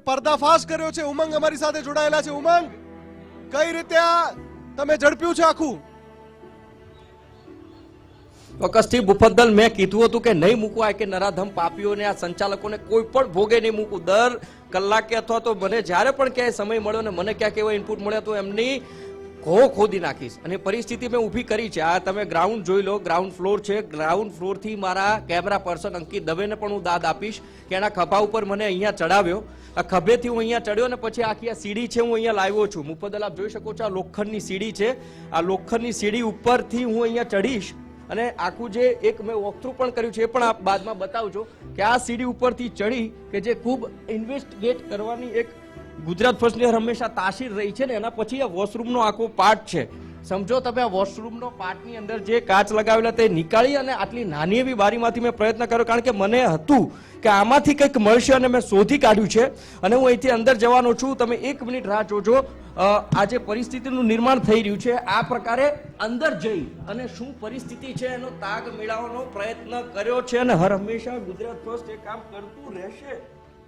પર્દાફાશ કર્યો છે. ઉમંગ અમારી સાથે જોડાયેલા છે. ઉમંગ, કઈ રીતે આ તમે ઝડપ્યું છે આખું? ચોક્કસથી મુફદ્દલ, મેં કીધું હતું કે નહીં મૂકવા કે નરાધમ પાપીઓને આ સંચાલકોને કોઈ પણ ભોગે નહીં મૂકવું. દર કલાકે અથવા તો મને જ્યારે પણ ક્યાંય સમય મળ્યો ને મને ક્યાંક એવો ઇનપુટ મળ્યો તો એમની ખોદી નાખીશ. અને પરિસ્થિતિ મેં ઊભી કરી છે. આ તમે ગ્રાઉન્ડ જોઈ લો, ગ્રાઉન્ડ ફ્લોર છે. ગ્રાઉન્ડ ફ્લોરથી મારા કેમેરા પર્સન અંકિત દવેને પણ હું દાદ આપીશ કે એના ખભા ઉપર મને અહીંયા ચડાવ્યો. આ ખભેથી હું અહીંયા ચડ્યો ને પછી આખી આ સીડી છે હું અહીંયા લાવ્યો છું. મુફદ્દલ, આપ જોઈ શકો છો આ લોખંડની સીડી છે. આ લોખંડની સીડી ઉપરથી હું અહીંયા ચડીશ અને આખું જે એક મેં વોકથ્રુ પણ કર્યું છે એ પણ આપ બાદમાં બતાવજો કે આ સીડી ઉપરથી ચડી કે જે ખૂબ ઇન્વેસ્ટિગેટ કરવાની એક ગુજરાત ફર્સ્ટની હંમેશા તાસીર રહી છે ને એના પછી આ વોશરૂમનો આખો પાર્ટ છે. સમજો તમે આ વોશરૂમનો પાર્ટની અંદર જે કાચ લગાવેલા તે નીકાળી અને આટલી નાની એવી બારીમાંથી મેં પ્રયત્ન કર્યો કારણ કે મને હતું કે આમાંથી કંઈક મળશે અને મેં શોધી કાઢ્યું છે અને હું અહીંથી અંદર જવાનો છું. તમે 1 મિનિટ રાહ જોજો. આ જે પરિસ્થિતિનું નિર્માણ થઈ રહ્યું છે આ પ્રકારે અંદર જઈ અને શું પરિસ્થિતિ છે એનો તાગ મેળવવાનો પ્રયત્ન કર્યો છે અને હર હંમેશા ગુજરાત ફર્સ્ટ એ કામ કરતું રહેશે.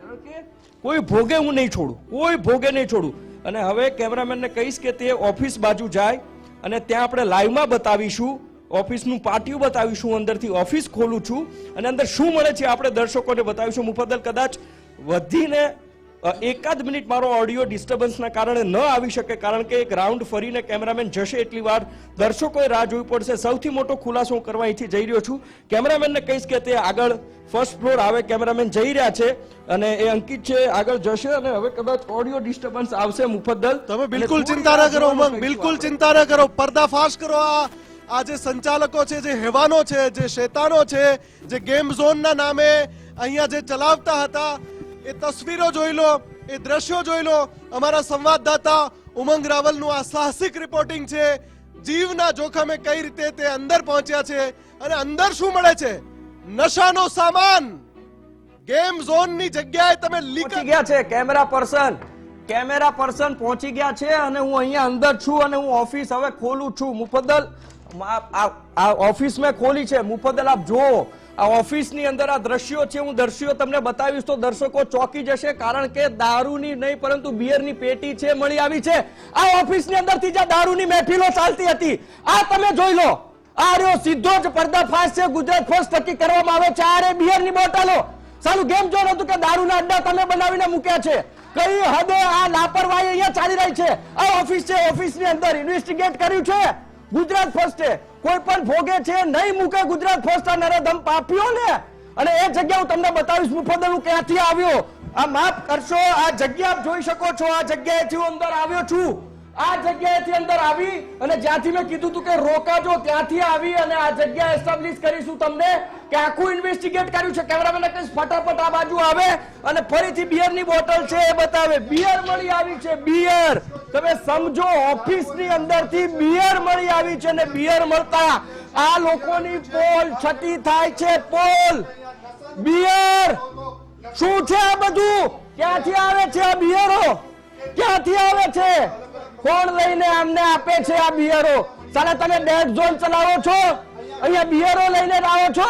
કારણ કે કોઈ ભોગે હું નહીં છોડું, કોઈ ભોગે નહીં છોડું. અને હવે કેમેરામેનને કહીશ કે તે ઓફિસ બાજુ જાય અને ત્યાં આપણે લાઈવમાં બતાવીશું, ઓફિસનું પાટિયું બતાવીશું. અંદરથી ઓફિસ ખોલું છું અને અંદર શું મળે છે આપણે દર્શકોને બતાવીશું. મુફદ્દલ, કદાચ વધીને 1 મિનિટ મારો ઓડિયો ડિસ્ટર્બન્સના કારણે ન આવી શકે કારણ કે એક રાઉન્ડ ફરીને કેમેરામેન જશે એટલી વાર દર્શકોએ રાહ જોવી પડશે. સૌથી મોટો ખુલાસો હું કરવા અહીંથી જઈ રહ્યો છું. કેમેરામેનને કહીશ કે તે આગળ ફર્સ્ટ ફ્લોર આવે. કેમેરામેન જઈ રહ્યા છે અને એ અંકિત છે આગળ જશે અને હવે કદાચ ઓડિયો ડિસ્ટર્બન્સ આવશે. મુફદ્દલ, તમે બિલકુલ ચિંતા ન કરો ઉમંગ, બિલકુલ ચિંતા ન કરો. પર્દાફાશ કરો. આ જે સંચાલકો છે, જે હેવાનો છે, જે શેતાનો છે, જે ગેમ ઝોનના નામે અહીંયા જે ચલાવતા હતા એ તસવીરો જોઈ લો, એ દ્રશ્યો જોઈ લો. અમારા સંવાદદાતા ઉમંગ રાવલનું આ સાહસિક રિપોર્ટિંગ છે. જીવના જોખમે કઈ રીતે તે અંદર પહોંચ્યા છે અને અંદર શું મળે છે? નશાનો સામાન. ગેમ ઝોનની જગ્યાએ તમે પહોંચી ગયા છે. કેમેરા પર્સન પહોંચી ગયા છે અને હું અહીંયા અંદર છું અને હું ઓફિસ હવે ખોલું છું. મુફદ્દલ, આ ઓફિસ મેં ખોલી છે. મુફદ્દલ, આપ જુઓ આ ઓફિસની અંદર આ દ્રશ્યો છે. હું દ્રશ્યો તમને બતાવીશ તો દર્શકો ચોંકી જશે કારણ કે દારૂની નહીં પરંતુ બિયરની પેટી છે મળી આવી છે. આ ઓફિસની અંદરથી જે દારૂની મહેફિલો ચાલતી હતી આ તમે જોઈ લો. આ રહ્યો સીધો જ પર્દાફાશ છે ગુજરાત ફર્સ્ટ થકી કરવામાં આવે છે. આ રે બિયરની બોટલો. સાલું ગેમ ઝોન હતું કે દારૂના અડ્ડા તમે બનાવીને મૂક્યા છે. કઈ હદે આ લાપરવાહી અહીંયા ચાલી રહી છે. આ ઓફિસ છે, ઓફિસની અંદર ઇન્વેસ્ટિગેટ કર્યું છે ગુજરાત ફર્સ્ટે. કોઈ પણ ભોગે છે નહીં મૂકે ગુજરાત ફર્સ્ટ આ નરાધમ પાપીઓને. અને એ જગ્યા હું તમને બતાવીશ. મુફદ્દલ, હું ક્યાંથી આવ્યો આ માફ કરશો. આ જગ્યા આપ જોઈ શકો છો. આ જગ્યાએથી હું અંદર આવ્યો છું. આ જગ્યાએથી અંદર આવી અને જ્યાંથી મેં કીધું હતું કે રોકાજો ત્યાંથી આવી અને આ જગ્યા એસ્ટાબ્લિશ કરીશું તમને કે આખું ઇન્વેસ્ટિગેટ કર્યું છે. કેમેરામેન કહીશ ફટાફટ આ બાજુ આવે અને ફરીથી બિયરની બોટલ છે એ બતાવે. બિયર મળી આવી છે. બિયર તમે સમજો, ઓફિસની અંદરથી બિયર મળી આવી છે અને બિયર મળતા આ લોકોની પોલ છતી થાય છે. પોલ બિયર શું છે આ બધું? ક્યાંથી આવે છે આ બિયરો? ક્યાંથી આવે છે? કોણ લઈને અમને આપે છે આ બિયરો? સાલા તમે ડેડ ઝોન ચલાવો છો, અહીંયા બિયરો લઈને આવો છો,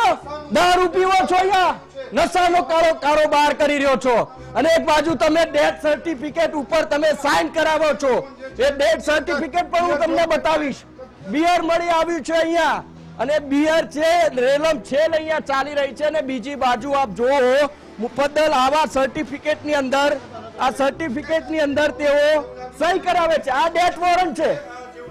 દારૂ પીવો છો, અહીંયા નશાનો કારોબાર કરી રહ્યો છો અને એક બાજુ તમે ડેથ સર્ટિફિકેટ ઉપર તમે સાઇન કરાવો છો. એ ડેથ સર્ટિફિકેટ પણ હું તમને બતાવીશ. બિયર મળી આવ્યું છે અહીંયા અને બિયર છે રેલમ છેલ અહીંયા ચાલી રહી છે અને બીજી બાજુ આપ જુઓ મુફદ્દલ, આવા સર્ટિફિકેટની અંદર આ સર્ટિફિકેટની અંદર તેઓ સહી કરાવે છે. આ ડેથ વોરંટ છે,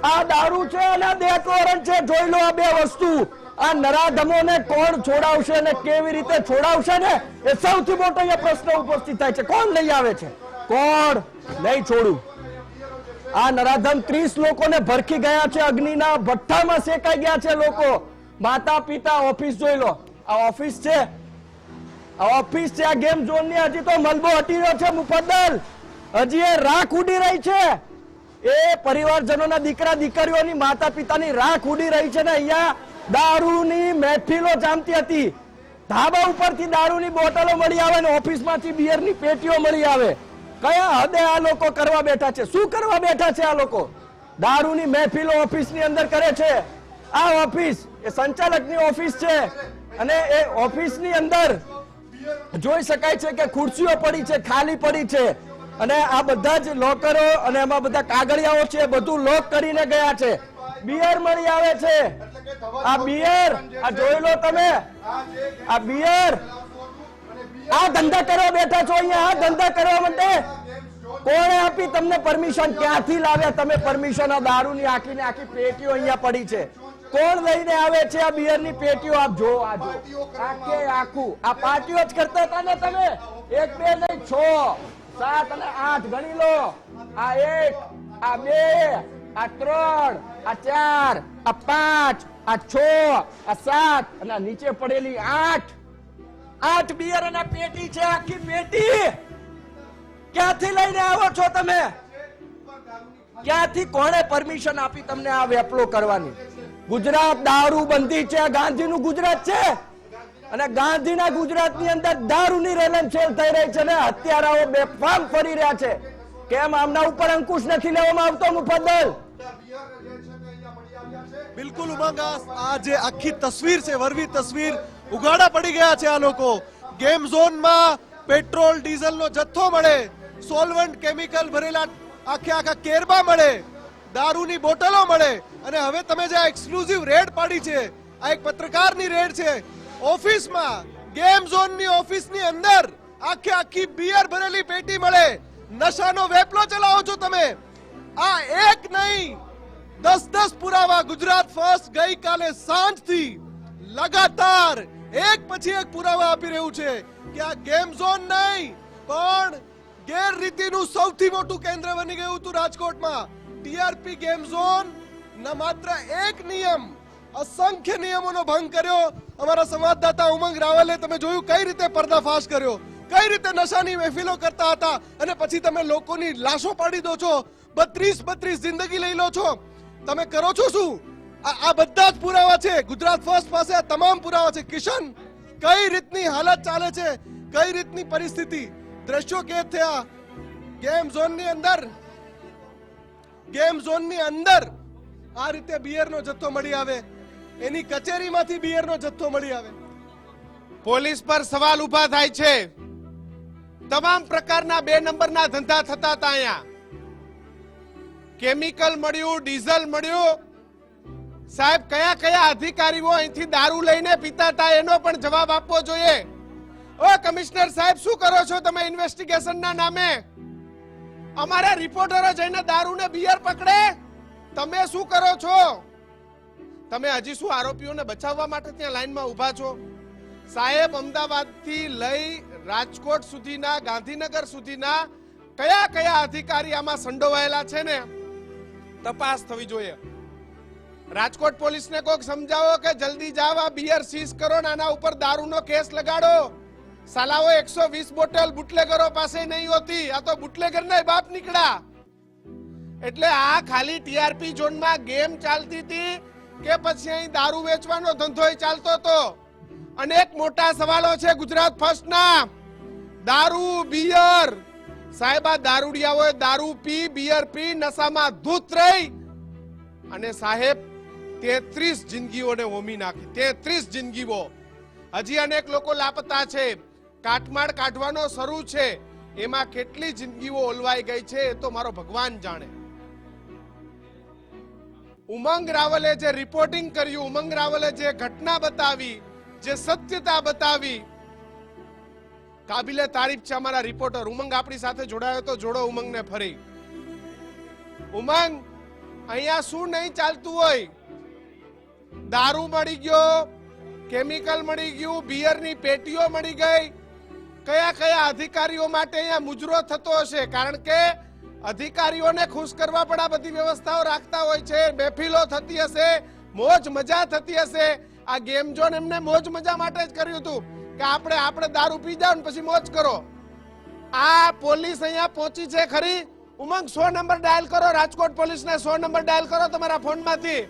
આ દારૂ છે અને આ ડેથ વોરંટ છે. જોઈ લો આ બે વસ્તુ. આ નરાધમોને કોણ છોડાવશે ને કેવી રીતે છોડાવશે ને એ સૌથી મોટો અહીંયા પ્રશ્ન ઉપસ્થિત થાય છે. કોણ લઈ આવે છે? કોણ નહીં છોડું? આ નરાધમ 30 લોકોને ભરખી ગયા છે. અગ્નિના ભઠ્ઠામાં શેકાઈ ગયા છે લોકો. માતા પિતા. ઓફિસ જોઈ લો. આ ઓફિસ છે, આ ઓફિસ છે. આ ગેમ ઝોનની હજી તો મલબો હટી રહ્યો છે. મુફદ્દલ, હજી એ રાખ ઉડી રહી છે. એ પરિવારજનોના દીકરા દીકરીઓની માતા પિતાની રાખ ઉડી રહી છે ને અહીંયા દારૂની મહેફિલો જામતી હતી. ધાબા ઉપરથી દારૂની બોટલો મળી આવે ને ઓફિસમાંથી બિયરની પેટીઓ મળી આવે. કયા હદે આ લોકો કરવા બેઠા છે? શું કરવા બેઠા છે આ લોકો? દારૂની મહેફિલો ઓફિસની અંદર કરે છે. આ ઓફિસ એ સંચાલકની ઓફિસ છે અને એ ઓફિસની અંદર જોઈ શકાય છે કે ખુરશીઓ પડી છે, ખાલી પડી છે, અને આ બધા જ લોકરો અને એમાં બધા કાગળિયાઓ છે, બધું લોક કરીને ગયા છે. બિયર મળી આવે છે, આ બિયર, આ જોઈ લો તમે, આ બિયર, આ ધંધા કરવા બેઠા છો અહીંયા, આ ધંધા કરવા માટે કોણે આપી તમને પરમિશન? ક્યાંથી લાવ્યા તમે પરમિશન? આ દારૂની આખી ને આખી પેટીઓ અહીંયા પડી છે, કોણ લઈને આવે છે આ બિયરની પેટીઓ? આપ જો, આ જો, આખે આખું આ પાર્ટીઓ જ કરતા હતા ને તમે. 1 2 નહીં, 6 7 અને 8 ગણી લો. આ 1, આ 2, આ 3, આ 4, આ 5, આ 6, આ 7 અને આ નીચે પડેલી 8 બિયર અને પેટી છે, આખી પેટી. ક્યાંથી લઈને આવો છો તમે? ક્યાંથી, કોણે પરમિશન આપી તમને આ વેપલો કરવાની? ગુજરાત દારૂ બંધી છે, ગાંધીનું ગુજરાત છે, અને ગાંધીના ગુજરાતની અંદર દારૂની રેલમછેલ થઈ રહી છે ને હત્યારાઓ બેફામ ફરી રહ્યા છે. કેમ આમના ઉપર અંકુશ નથી લેવામાં આવતો? મુફદ્દલ, બિલકુલ ઉમંગ, આ જે આખી તસવીર છે, વરવી તસવીર, ઉઘાડા પડી ગયા છે આ લોકો. ગેમ ઝોનમાં પેટ્રોલ ડીઝલનો જથ્થો મળે, સોલ્વન્ટ કેમિકલ ભરેલા આખા કેરબા મળે, દારૂની બોટલો મળે, અને હવે તમે જે એક્સક્લુઝિવ રેડ પાડી છે, આ એક પત્રકારની રેડ છે. ઓફિસમાં, ગેમ ઝોનની ઓફિસની અંદર આખી બિયર ભરેલી પેટી મળે. નશાનો વેપલો ચલાવો છો તમે. આ એક નહીં, 10 પુરાવા ગુજરાત ફર્સ્ટ ગઈકાલે સાંજથી લગાતાર એક પછી એક પુરાવા આપી રહ્યું છે કે આ ગેમ ઝોન નહીં પણ ગેરરીતિનું સૌથી મોટું કેન્દ્ર બની ગયું હતું રાજકોટમાં. ટીઆરપી ગેમ ઝોન ન માત્ર એક નિયમ, અસંખ્ય નિયમોનો ભંગ કર્યો. અમારા સંવાદદાતા ઉમંગ રાવલે તમે જોયું કઈ રીતે પર્દાફાશ કર્યો, કઈ રીતે નશાની મહેફિલો કરતા હતા, અને પછી તમે લોકોની લાશો પાડી દો છો, 32 જિંદગી લઈ લો છો. તમે કરો છો શું? આ બધા જ પુરાવા છે. ગુજરાત ફર્સ્ટ પાસે આ તમામ પુરાવા છે. કિશન, કઈ રીતની હાલત ચાલે છે, કઈ રીતની પરિસ્થિતિ, દ્રશ્યો કેદ થયા ગેમ ઝોનની અંદર આ રીતે બિયરનો જથ્થો મળી આવે, એની કચેરીમાંથી બિયરનો જથ્થો મળી આવે. પોલીસ પર સવાલ ઉભા થાય છે. તમામ પ્રકારના 2 નંબરના ધંધા થતા હતા અહીંયા. કેમિકલ મળ્યું, ડીઝલ મળ્યું. સાહેબ, કયા અધિકારીઓ અહીંથી દારૂ લઈને પીતા હતા એનો પણ જવાબ આપવો જોઈએ. ઓ કમિશનર સાહેબ, શું કરો છો તમે ઇન્વેસ્ટિગેશનના નામે? અમારા રિપોર્ટરો જઈને દારૂ ને બિયર પકડે, તમે શું કરો છો? તમે હજી શું આરોપીઓને બચાવવા માટે ત્યાં લાઈનમાં ઊભા છો? સાહેબ, અમદાવાદથી લઈ રાજકોટ સુધીના, ગાંધીનગર સુધીના કયા અધિકારી આમાં સંડોવાયેલા છે ને તપાસ થવી જોઈએ. રાજકોટ પોલીસને કોક સમજાવો કે જલ્દી જાવ, આ બિયર સીઝ કરો ને આના ઉપર દારૂનો કેસ લગાડો. સાલાઓ 120 બોટલ બુટલેગરો પાસે નહીં હોતી, આ તો બુટલેગરના બાપ નીકળ્યા. એટલે આ ખાલી ટીઆરપી ઝોનમાં ગેમ ચાલતી હતી કે પછી અહીં દારૂ વેચવાનો ધંધો ચાલતો હતો? અનેક મોટા સવાલો છે ગુજરાત ફર્સ્ટના. દારૂ, બિયર, સાહેબ આ દારૂડિયાઓએ દારૂ પી, બિયર પી, નશામાં ધૂત રહી અને સાહેબ 33 જિંદગીઓને હોમી નાખી. 33 જિંદગીઓ. હજી અનેક લોકો લાપતા છે. કાટમાળ કાઢવાનો શરૂ છે. એમાં કેટલી જિંદગીઓ ઓલવાઈ ગઈ છે એ તો મારો ભગવાન જાણે. ઉમંગ રાવલે જે રિપોર્ટિંગ કર્યું, ઉમંગ રાવલે જે ઘટના બતાવી, જે સત્યતા બતાવી, કાબિલે તારીફ છે. અમારા રિપોર્ટર ઉમંગ આપણી સાથે જોડાયો તો જોડો ઉમંગને ફરી. ઉમંગ, અહીંયા શું નહીં ચાલતું હોય? દારૂ મળી ગયો, કેમિકલ મળી ગયું, બિયરની પેટીઓ મળી ગઈ. કયા અધિકારીઓ માટે અહીંયા મુજરો થતો હશે? કારણ કે અધિકારીઓને ખુશ કરવા પણ આ બધી વ્યવસ્થાઓ રાખતા હોય છે. મહેફિલો થતી હશે, મોજ મજા થતી હશે. આ ગેમ ઝોન એમને મોજ મજા માટે જ કર્યું હતું કે આપણે દારૂ પી જાવ ને પછી મોજ કરો. આ પોલીસ અહીંયા પહોંચી છે ખરી? ઉમંગ 100 નંબર ડાયલ કરો, રાજકોટ પોલીસને 100 નંબર ડાયલ કરો તમારા ફોનમાંથી.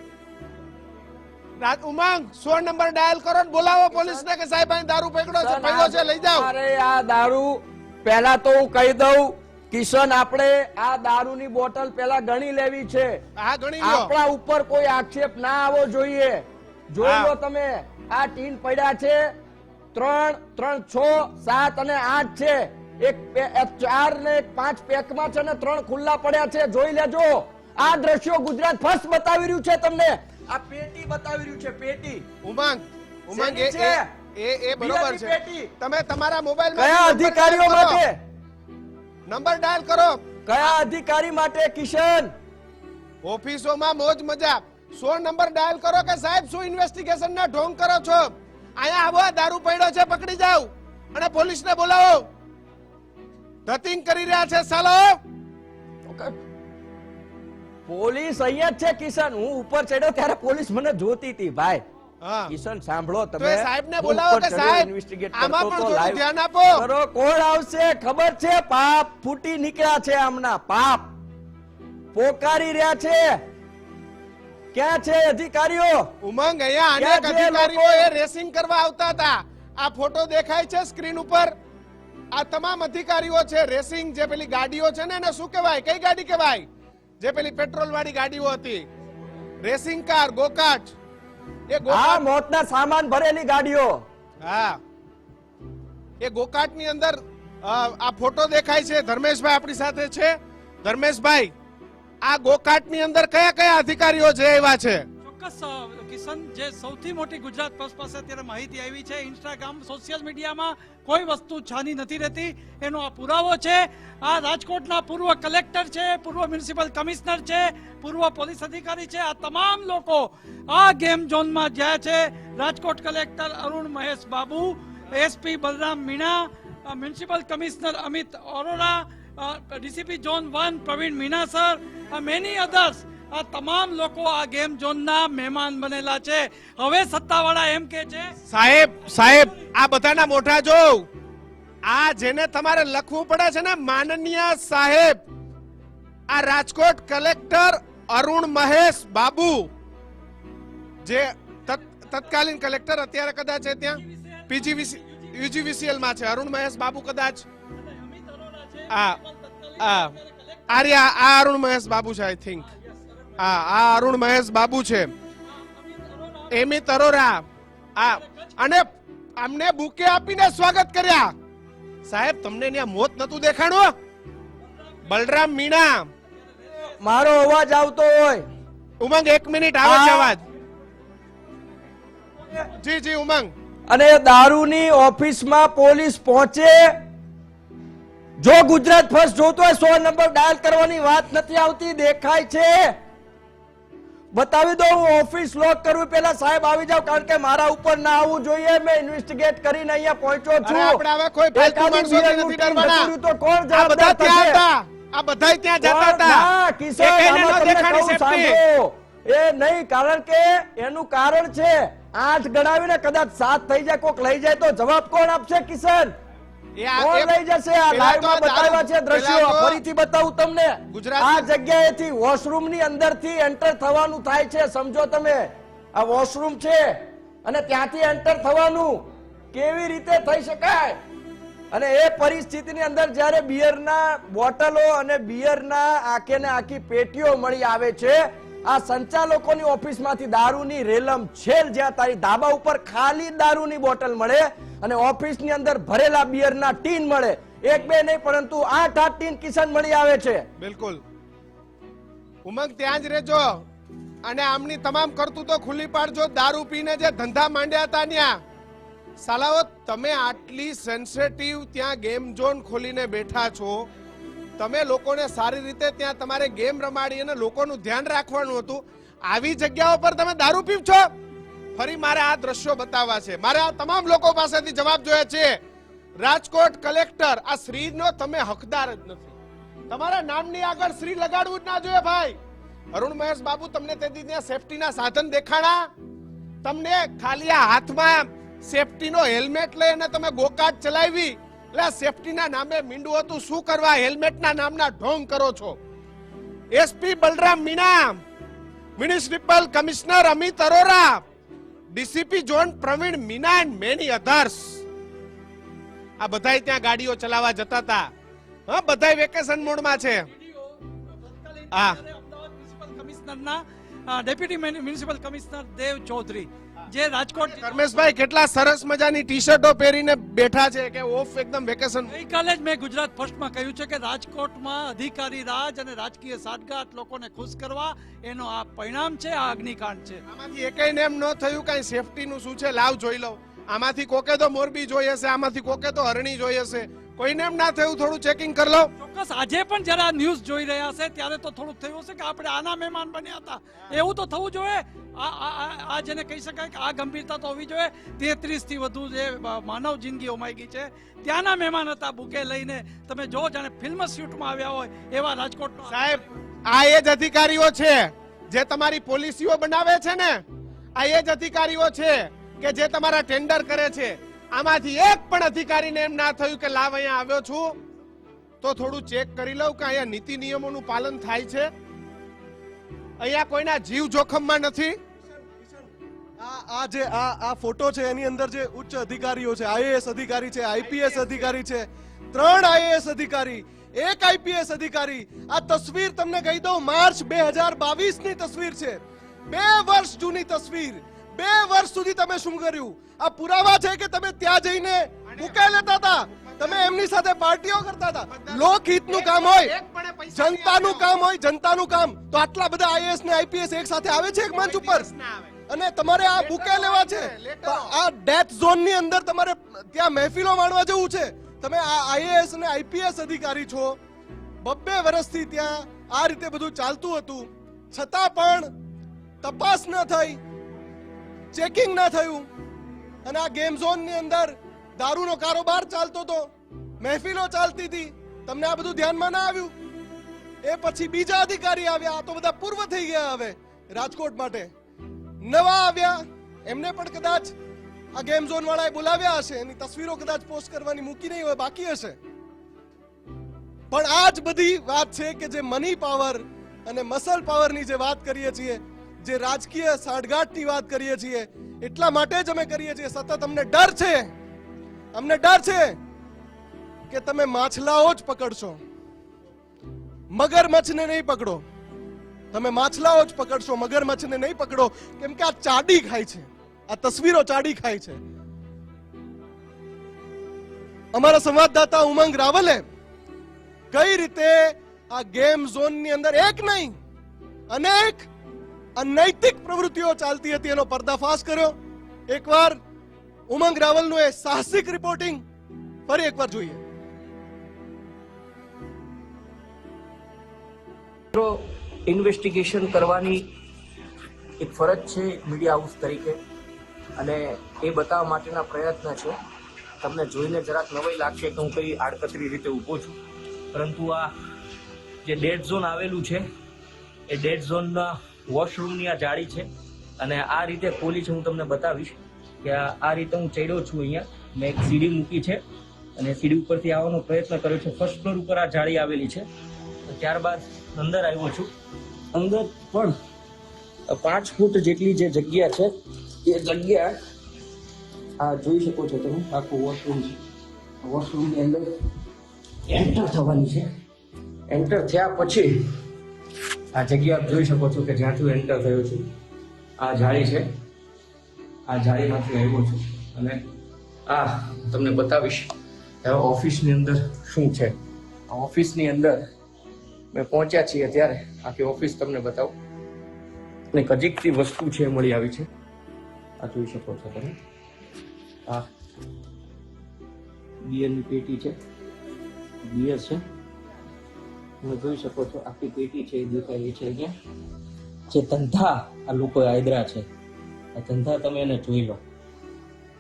ઉમંગ 100 નંબર ડાયલ કરો, બોલાવો પોલીસને કે સાહેબ અહીં દારૂ પડ્યો છે, લઈ જાઓ. અરે આ દારૂ, પહેલા તો હું કહી દઉં કિશન, આપણે આ દારૂની બોટલ પહેલા ગણી લેવી છે. હા, ગણી લો. આપણા ઉપર કોઈ આક્ષેપ ના આવવો જોઈએ. જોઈ લો તમે, આ ટીન પડ્યા છે, 3, 3, 6, 7 અને 8 છે. એક 4 ને 5 પેકમાં છે ને 3 ખુલ્લા પડ્યા છે. જોઈ લેજો. આ દ્રશ્યો ગુજરાત ફર્સ્ટ બતાવી રહ્યું છે તમને. આ પેટી બતાવી રહ્યું છે, પેટી. ઉમંગ શેની છે? એ બરોબર બિયરની છે. પેટી. તમે તમારા મોબાઈલ કયા અધિકારીઓ માટે? નંબર ડાયલ કરો. કયા અધિકારી માટે કિશન? ઓફિસોમાં મોજ મજા. 100 નંબર ડાયલ કરો કે સાહેબ શું ઇન્વેસ્ટિગેશન ના ઢોંગ કરો છો? અહીંયા આવો, આ દારૂ પડ્યો છે, પકડી જાવ અને પોલીસને બોલાવો. ધતિંગ કરી રહ્યા છે સાલો. પોલીસ અહીંયા જ છે કિશન. હું ઉપર ચડ્યો ત્યારે પોલીસ મને જોતી હતી ભાઈ. હા. કિશન સાંભળો તો તમે. એ સાહેબને હું બોલાવો ઉપર કે ચડ્યો, સાહેબ investigate આમાં કરતો પણ તો થોડું live. ધ્યાન આપો. કરો, કોણ આવશે ખબર છે? પાપ ફૂટી નીકળ્યા છે આમના. પાપ પોકારી રહ્યા છે. ક્યાં છે અધિકારીઓ? ઉમંગ અહીંયા ક્યાં અનેક છે અધિકારીઓ લોકો? એ રેસિંગ કરવા આવતા હતા. આ ફોટો દેખાય છે સ્ક્રીન ઉપર. આ તમામ અધિકારીઓ છે. રેસિંગ જે પેલી ગાડીઓ છે ને એને શું કહેવાય? કઈ ગાડી કહેવાય? જે પેલી પેટ્રોલ વાળી ગાડીઓ હતી. Racing car, ગોકાટ. એ આ ગોકાટ. મોતના સામાન ભરેલી ગાડીઓ. હા. એ ગોકાટ ની અંદર આ ફોટો દેખાય છે. ધર્મેશભાઈ આપણી સાથે છે. ધર્મેશભાઈ, આ ગોકાટ ની અંદર કયા કયા અધિકારીઓ જે એવા છે? ચોક્કસ કિશન, જે સૌથી મોટી ગુજરાત પોસ્ટ પાસે અત્યારે માહિતી આવી છે, ઇન્સ્ટાગ્રામ સોશિયલ મીડિયામાં કોઈ વસ્તુ છાની નથી રહેતી, એનો આ પુરાવો છે. આ રાજકોટના પૂર્વ કલેક્ટર છે, પૂર્વ મ્યુનિસિપલ કમિશનર છે, પૂર્વ પોલીસ અધિકારી છે. આ તમામ લોકો આ ગેમ ઝોનમાં જ્યાં છે. Rajkot collector Arun Mahesh Babu, SP Balram Meena, municipal commissioner Amit Arora, DCP zone 1 Pravin Meena sir, many others. આ તમામ લોકો આ ગેમ ઝોનના મહેમાન બનેલા છે. હવે સત્તાવાળા એમ કે છે, સાહેબ આ બધાના મોઢા જોવ. આ જેને તમારે લખવું પડે છે ને, માનનીય સાહેબ. આ રાજકોટ કલેક્ટર અરુણ મહેશ બાબુ, જે તત્કાલીન કલેક્ટર અત્યારે કદાચ છે ત્યાં યુજીવીસીએલ માં છે. અરુણ મહેશ બાબુ કદાચ આ અરુણ મહેશ બાબુ છે આઈ થિંક. આ અરુણ મહેશ બાબુ છે. એમિત અરોરા. અને અમને બુકે આપીને સ્વાગત કર્યા. સાહેબ તમને ત્યાં મોત નતું દેખાણું? બલરામ મીણા. મારો અવાજ આવતો હોય? ઉમંગ 1 મિનિટ આવે છે અવાજ. જી જી ઉમંગ. અને દારૂની ઓફિસમાં પોલીસ પહોંચે. જો ગુજરાત ફર્સ્ટ જોતો હોય 100 નંબર ડાયલ કરવાની વાત નથી આવતી. દેખાય છે. બતાવી દો. હું ઓફિસ લોક કરું પેલા સાહેબ આવી જાવ, કારણ કે મારા ઉપર ના આવવું જોઈએ. મેં ઇન્વેસ્ટિગેટ કરીને અહીંયા પહોંચ્યો છું. આપણે હવે કોઈ ફાલતુ માણસોથી નથી ડરવાના. તો કોણ આ બધા જવાબદાર ત્યાં થશે? હતા. આ બધા ત્યાં જતા હતા. ના, કિશન, એકેયને આમાં ન તમને દેખાણી કહું સેફટી. સાંભળો. એ નહીં, કારણ કે એનું કારણ છે 8 ગણાવીને કદાચ 7 થઈ જાય, કોક લઈ જાય તો જવાબ કોણ આપશે કિશન? કોણ લઈ જશે? આ લાઈવમાં બતાવ્યા છે દ્રશ્યો. ફરીથી બતાવું તમને. આ જગ્યાએથી વોશરૂમ ની અંદરથી એન્ટર થવાનું થાય છે. સમજો તમે, આ વોશરૂમ છે અને ત્યાંથી એન્ટર થવાનું. કેવી રીતે થઈ શકાય? અને એ પરિસ્થિતિની અંદર જ્યારે બિયરના બોટલો અને બિયરના આખે ને આખી પેટીઓ મળી આવે છે. આ સંચાલકોની ઓફિસમાંથી દારૂની રેલમ છેલ, જ્યાં તારી ધાબા ઉપર ખાલી દારૂની બોટલ મળે અને ઓફિસની અંદર ભરેલા બિયરના ટીન મળે. 1-2 નહીં, પરંતુ 8 ટીન કિશન મળી આવે છે. બિલકુલ. ઉમંગ ત્યાં જ રહેજો અને આમની તમામ કરતૂતો ખુલ્લી પાડજો. દારૂ પીને જે ધંધા માંડ્યા હતા ત્યાં. સાલાઓ, તમે આટલી સેન્સિટિવ ત્યાં ગેમ ઝોન ખોલીને બેઠા છો. તમે લોકોને સારી રીતે ત્યાં તમારે ગેમ રમાડી અને લોકોનું ધ્યાન રાખવાનું હતું. આવી જગ્યાઓ પર તમે દારૂ પીવ છો? ફરી મારે આ દ્રશ્યો બતાવવા છે. મારે આ તમામ લોકો પાસેથી જવાબ જોઈએ છે. રાજકોટ કલેક્ટર, આ શ્રીનો તમે હકદાર જ નથી. તમારા નામની આગળ શ્રી લગાડવું જ ના જોઈએ ભાઈ. અરુણ મહેશ બાબુ, તમને તેથી ત્યાં સેફટીના સાધન દેખાણા? તમને ખાલી આ હાથમાં સેફટીનો હેલ્મેટ લઈ અને તમે ગોકાટ ચલાવી. એટલે સેફટીના નામે મીંડું હતું. શું કરવા હેલ્મેટના નામના ઢોંગ કરો છો? SP Balram Meena, municipal commissioner Amit Arora, DCP zone Pravin Meena and many others. આ બધાય ત્યાં ગાડીઓ ચલાવવા જતા હતા. હા, બધાય વેકેશન મોડમાં છે. હા. અમદાવાદ મ્યુનિસિપલ કમિશનરના deputy municipal commissioner Dev Chaudhary, જે રાજકોટ ધર્મેશભાઈ કેટલા સરસ મજાની ટી શર્ટો પહેરીને બેઠા છે કે ઓફ એકદમ વેકેશન. ગઈકાલે જ મેં ગુજરાત ફર્સ્ટમાં કહ્યું છે કે રાજકોટમાં અધિકારી રાજ અને રાજકીય સાઠગાંઠ લોકોને ખુશ કરવા એનો આ પરિણામ છે, આ અગ્નિકાંડ છે. આમાંથી એકેયને એમ ન થયું કઈ સેફટી નું શું છે, લાવ જોઈ લઉં. આમાંથી કોકે તો મોરબી જોઈ હશે, આમાંથી કોકે તો હરણી જોઈ હશે, કોઈને એમ ના થયું થોડું ચેકિંગ કરી લો. ચોક્કસ આજે પણ જયારે આ ન્યૂઝ જોઈ રહ્યા હશે ત્યારે તો થોડુંક થયું હશે કે આપણે આના મહેમાન બન્યા હતા, એવું તો થવું જોઈએ. આ જેને કહી શકાય કે આ ગંભીરતા તો હોવી જોઈએ. 33 થી વધુ જે માનવ જિંદગી હોમાઈ ગઈ છે, ત્યાંના મહેમાન હતા. બુકે લઈને તમે જો જાણે ફિલ્મ શૂટમાં આવ્યા હોય એવા રાજકોટ. સાહેબ આ એ જ અધિકારીઓ છે જે તમારી પોલિસીઓ બનાવે છે ને, આ એ જ અધિકારીઓ છે કે જે તમારા ટેન્ડર કરે છે. આમાંથી એક પણ અધિકારીને એમ ના થયું કે લાવ અહીંયા આવ્યો છું તો થોડું ચેક કરી લઉં કે અહીંયા નીતિ નિયમોનું પાલન થાય છે, અહીંયા કોઈના જીવ જોખમમાં નથી. આ ફોટો છે એની અંદર જે ઉચ્ચ અધિકારીઓ છે, આઈએએસ અધિકારી છે, આઈપીએસ અધિકારી છે, 3 આઈએએસ અધિકારી, 1 આઈપીએસ અધિકારી. આ તસવીર તમને કહી દઉં માર્ચ 2022 ની તસવીર છે, 2 વર્ષ જૂની તસવીર. 2 વર્ષ સુધી તમે શું કર્યું? આ પુરાવા છે કે તમે ત્યાં જઈને ઉકેલ લેતા હતા, તમે એમની સાથે પાર્ટીઓ કરતા હતા. લોકહિતનું કામ હોય, જનતાનું કામ હોય, જનતાનું કામ, તો આટલા બધા આઈએએસ ને આઈપીએસ એક સાથે આવે છે એક મંચ ઉપર અને તમારે આ બુકે લેવા છે. તો આ ડેથ ઝોન ની અંદર તમારે ત્યાં મહેફિલો માણવા જવું છે. તમે આ આઈએએસ અને આઈપીએસ અધિકારી છો, 2 વર્ષથી ત્યાં આ રીતે બધું ચાલતું હતું, છતાં પણ તપાસ ન થઈ, ચેકિંગ ના થયું અને આ ગેમ ઝોન ની અંદર દારૂનો કારોબાર ચાલતો હતો, મહેફિલો ચાલતી હતી, તમને આ બધું ધ્યાનમાં ના આવ્યું. એ પછી બીજા અધિકારી આવ્યા, આ તો બધા પૂર્વ થઈ ગયા. હવે રાજકોટ માટે નવા આવ્યા, એમને પણ કદાચ આ ગેમ ઝોન વાળાએ બોલાવ્યા હશે, એની તસવીરો કદાચ પોસ્ટ કરવાની મૂકી નહીં હોય, બાકી હશે. પણ આ જ બધી વાત છે કે જે મની પાવર અને મસલ પાવરની જે વાત કરીએ છીએ, જે રાજકીય સાઠગાંઠની વાત કરીએ છીએ, એટલા માટે જ અમે કરીએ છીએ. સતત અમને ડર છે, અમને ડર છે કે તમે માછલાઓ જ પકડશો, મગરમચ્છને નહીં પકડો. તમે માછલાઓ જ પકડશો, મગરમચ્છને નહીં પકડો, કેમ કે આ ચાડી ખાય છે, આ તસવીરો ચાડી ખાય છે. અમારા સંવાદદાતા ઉમંગ રાવલે કઈ રીતે આ ગેમ ઝોનની અંદર એક નહીં અનેક અનૈતિક પ્રવૃત્તિઓ ચાલતી હતી એનો પર્દાફાશ કર્યો. એકવાર ઉમંગ રાવલનું એ સાહસિક રિપોર્ટિંગ ફરી એકવાર જોઈએ. ઇન્વેસ્ટિગેશન કરવાની એક ફરજ છે મીડિયા હાઉસ તરીકે, અને એ બતાવવા માટેના પ્રયત્ન છે. તમને જોઈને જરાક નવાઈ લાગશે કે હું કઈ આડકતરી રીતે ઊભો છું, પરંતુ આ જે ડેડ ઝોન આવેલું છે એ ડેડ ઝોનના વોશરૂમની આ જાળી છે, અને આ રીતે ખોલી છે. હું તમને બતાવીશ કે આ રીતે હું ચડ્યો છું. અહીંયા મેં એક સીડી મૂકી છે અને સીડી ઉપરથી આવવાનો પ્રયત્ન કર્યો છે. ફર્સ્ટ ફ્લોર ઉપર આ જાળી આવેલી છે. ત્યારબાદ અંદર આવ્યો છું. અંદર પણ 5 ફૂટ જેટલી જે જગ્યા છે એ જગ્યા આ જોઈ શકો છો તમે, આખું વોશરૂમ છે. વોશરૂમની અંદર એન્ટર થવાની છે. એન્ટર થયા પછી આ જગ્યા જોઈ શકો છો કે જ્યાંથી એન્ટર થયો છું, આ જાળી છે, આ જાળીમાંથી આવ્યો છું. અને આ તમને બતાવીશ ઓફિસની અંદર શું છે. ઓફિસની અંદર મેં પહોંચ્યા છીએ ત્યારે આખી ઓફિસ તમને બતાવું. અને કજીકથી વસ્તુ છે મળી આવી છે. આ જોઈ શકો છો તમે, આ બિયરની પેટી છે, બિયર છે. તમે જોઈ શકો છો આખી પેટી છે એ દેખાય છે. અહીંયા જે ધંધા આ લોકો આદરા છે, આ ધંધા તમે એને જોઈ લો.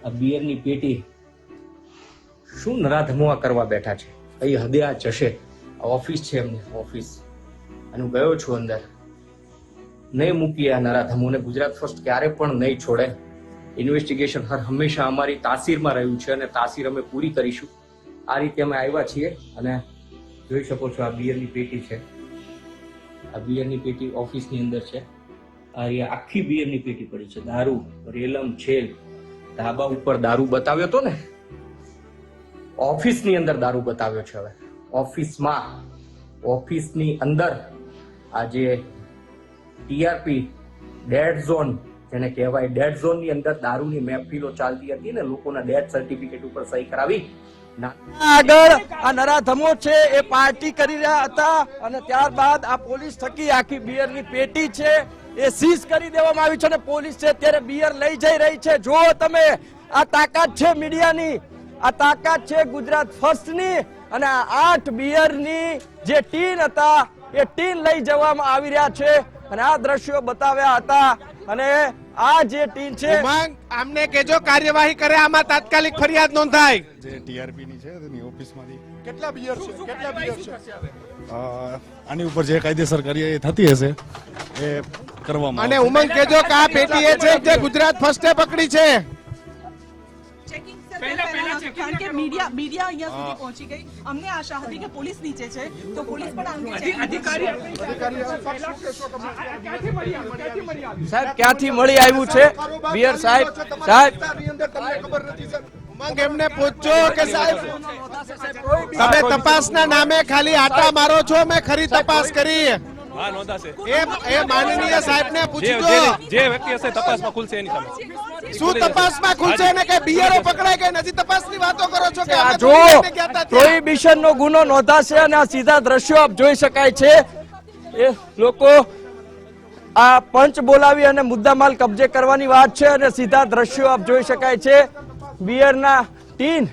આ બિયરની પેટી શું નરાધમોઆ કરવા બેઠા છે, કઈ હદે આ જશે. આ ઓફિસ છે એમને, ઓફિસ. અને હું ગયો છું અંદર. નહીં મૂકીએ આ નરાધમોને. ગુજરાત ફર્સ્ટ ક્યારે પણ નહીં છોડે. ઇન્વેસ્ટિગેશન હંમેશા અમારી તાસીરમાં રહ્યું છે અને તાસીર અમે પૂરી કરીશું. આ રીતે અમે આવ્યા છીએ. અને જોઈ શકો છો આ બિયરની પેટી છે, આ બિયરની પેટી ઓફિસની અંદર છે. આ આખી બિયરની પેટી પડી છે. દારૂ, રેલમ છેલ, ધાબા ઉપર દારૂ બતાવ્યો હતો ને, ઓફિસની અંદર દારૂ બતાવ્યો છે. હવે ઓફિસમાં, ઓફિસની અંદર આ જે ટીઆરપી ડેડ ઝોન જેને કહેવાય ડેડ ઝોનની અંદર દારૂની મહેફિલો ચાલતી હતી ને લોકોના ડેથ સર્ટિફિકેટ ઉપર સહી કરાવી આગળ આ નરાધમો છે એ પાર્ટી કરી રહ્યા હતા અને ત્યારબાદ આ પોલીસ થકી આખી બિયરની પેટી છે એ સીઝ કરી દેવામાં આવી છે અને પોલીસ છે અત્યારે બિયર લઈ જઈ રહી છે. જો તમે આ તાકાત છે મીડિયાની, આ તાકાત છે ગુજરાત ફર્સ્ટની અને આ 8 બિયરની જે ટીન હતા એ ટીન લઈ જવામાં આવી રહ્યા છે અને આ દ્રશ્યો બતાવ્યા હતા અને આ જે ટીન છે ઉમંગ આમને કેજો કાર્યવાહી કરે, આમાં તાત્કાલિક ફરિયાદ નોંધાય. જે ટીઆરપી ની છે તેની ઓફિસમાંથી કેટલા બિયર છે? આની ઉપર જે કાયદેસર કાર્યવાહી થતી હશે એ કરવામાં અને આવશે. ઉમંગ કેજો કે આ પેટી એ છે જે ગુજરાત ફર્સ્ટે પકડી છે. કારણ કે મીડિયા અહીંયા સુધી પહોંચી ગઈ. અમને આશા હતી કે પોલીસ નીચે છે તો પોલીસ પણ આંગે છે. સાહેબ ક્યાંથી મળી આવ્યું છે બિયર? સાહેબ ઉમંગ એમને પૂછજો કે સાહેબ તમે તપાસના નામે ખાલી આટા મારો છો, મેં ખરી તપાસ કરી. હા, નોંધાશે. એ માનનીય સાહેબને પૂછજો જે વ્યક્તિ હશે તપાસમાં ખુલશે એની સામે. શું તપાસમાં ખુલશે ને કે બિયરો પકડાય કે નથી? તપાસની વાતો કરો છો કે આ અમે જો પોલીસને ગયા હતા ત્યાં? પ્રોહિબિશન નો ગુનો નોંધાશે અને આ સીધા દ્રશ્યો આપ જોઈ શકાય છે. એ લોકો આ પંચ બોલાવી અને મુદ્દામાલ કબજે કરવાની વાત છે અને સીધા દ્રશ્યો આપ જોઈ શકાય છે. બિયરના ટીન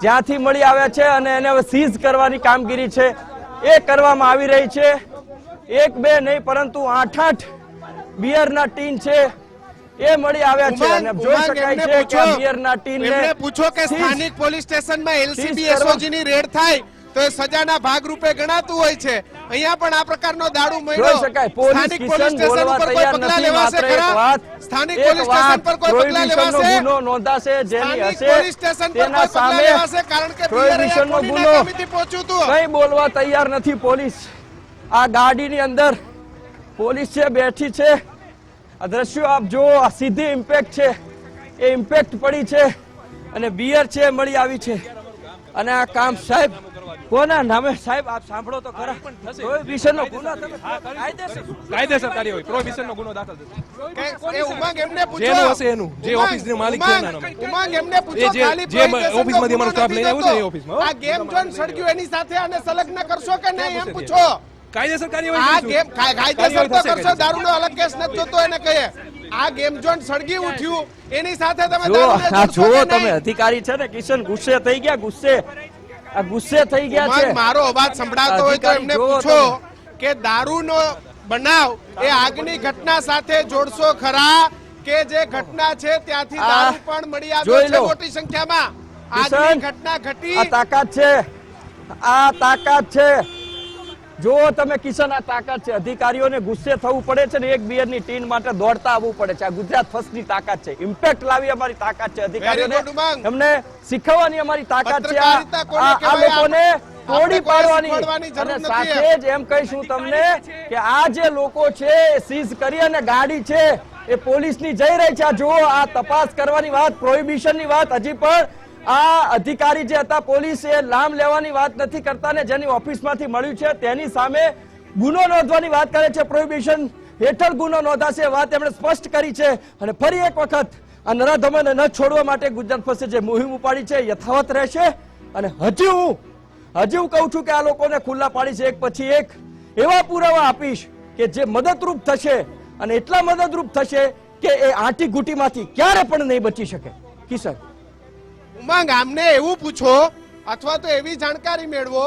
જ્યાંથી મળી આવ્યા છે અને એને હવે સીઝ કરવાની કામગીરી છે એ કરવામાં આવી રહી છે. 1-2 નહીં પરંતુ 8-8 બિયરના ટીન છે એ મળી આવ્યા છે અને જોઈ શકાય છે કે આ બિયરના ટીનને એમને પૂછો કે સ્થાનિક પોલીસ સ્ટેશનમાં એલસીબી એસઓજી ની રેડ થાય તો એ સજાના ભાગરૂપે ગણાતું હોય છે. અહીંયા પણ આ પ્રકારનો દારૂ જોઈ મળ્યો. શકાય પોલીસ સ્થાનિક પોલીસ કિશન સ્ટેશન બોલવા ઉપર કોઈ તૈયાર પગલાં નથી. લેવાશે માત્ર એક ખરા? વાત સ્થાનિક પોલીસ સ્ટેશન પર કોઈ પગલાં પ્રોહિબિશનનો લેવાશે? ગુનો નોંધાશે જેની સ્થાનિક હશે પોલીસ સ્ટેશન પર તેના કોઈ પગલાં સામે લેવાશે? કારણ કે બિયર પ્રોહિબિશનનો અહીંયા ગુનો કોની નાકામીથી પહોંચ્યું હતું. કઈ બોલવા તૈયાર નથી પોલીસ. આ ગાડીની અંદર પોલીસ છે બેઠી છે. આ દ્રશ્યો આપ જો, આ સીધી ઇમ્પેક્ટ છે એ ઇમ્પેક્ટ પડી છે અને બિયર છે મળી આવી છે અને આ કામ સાહેબ કોના નામે? સાહેબ આપ સાંભળો તો ખરા. પ્રોહિબિશનનો ગુનો તમે કાયદેસર કાર્યવાહી પ્રોહિબિશનનો ગુનો દાખલ થશે. એ ઉમંગ એમને પૂછો. જેનું હશે એનું, જે ઉમંગ, ઓફિસની માલિક છે એના નામે. ઉમંગ એમને પૂછો. એ જે- ખાલી જે પોલીસ ઓફિસમાંથી અમારો સ્ટાફ લઈને આવ્યો છે એ નથી ઓફિસમાં, હો. આ ગેમ ઝોન સળગ્યું એની સાથે આને સંલગ્ન કરશો કે નહીં એમ પૂછો. કાયદેસર આ કાર્યવાહી ગેમ કરીશું. કાયદેસર તો કાર્યવાહી થશે કરશો, દારૂનો અલગ કેસ નથી જોતો એને કહીએ. આ ગેમ ઝોન સળગી ઉઠ્યું એની સાથે તમે જો દારૂને આ જોડશો જુઓ કે તમે નહીં? અધિકારી છે ને કિશન ગુસ્સે થઈ ગયા. આ ગુસ્સે થઈ ગયા છે. ઉમંગ, મારો અવાજ સંભળાતો હોય તો અધિકારી એમને જુઓ પૂછો તમે. કે દારૂનો બનાવ એ આગની ઘટના સાથે જોડશો ખરા કે જે ઘટના છે ત્યાંથી આ દારૂ પણ મળી આવ્યો જોઈ છે લો. મોટી સંખ્યામાં. કિશન, આગની ઘટના ઘટી. આ તાકાત છે, આ તાકાત છે. જો તમે કિશન, આ તાકાત છે. અધિકારીઓને ગુસ્સે થવું પડે છે ને એક બિયરની ટીન માટે દોડતા આવવું પડે છે. આ ગુજરાત ફર્સ્ટની તાકાત છે. ઇમ્પેક્ટ લાવી અમારી તાકાત છે. અધિકારીઓને Very good, ઉમંગ. એમને શીખવવાની અમારી તાકાત છે. પત્રકારિતા કોને આ કહેવાય? લોકોને આપણે તોડી કોઈ પાડવાની શીખવાડવાની જરૂર અને નથી. સાથે જ એમ કહીશું તમને કે આ જે લોકો છે સીઝ કરી અને ગાડી છે એ પોલીસની જઈ રહી છે. આ જુઓ, આ તપાસ કરવાની વાત, પ્રોહિબિશનની વાત હજી પણ આ અધિકારી જે હતા પોલીસ એ લામ લેવાની વાત નથી કરતા ને જેની ઓફિસમાંથી મળ્યું છે તેની સામે ગુનો નોંધવાની વાત કરે છે. પ્રોહિબિશન હેઠળ ગુનો નોંધાશે વાત એમણે સ્પષ્ટ કરી છે. અને ફરી એક વખત આ નરાધમોને ન છોડવા માટે ગુજરાત પાસે જે મુહિમ ઉપાડી છે યથાવત રહેશે. અને હજી હું કહું છું કે આ લોકોને ખુલ્લા પાડીશ એક પછી એક એવા પુરાવા આપીશ કે જે મદદરૂપ થશે અને એટલા મદદરૂપ થશે કે એ આંટી ઘૂંટીમાંથી ક્યારે પણ નહીં બચી શકે. કિશન, ઉમંગ, આમને એવું પૂછો અથવા તો એવી જાણકારી મેળવો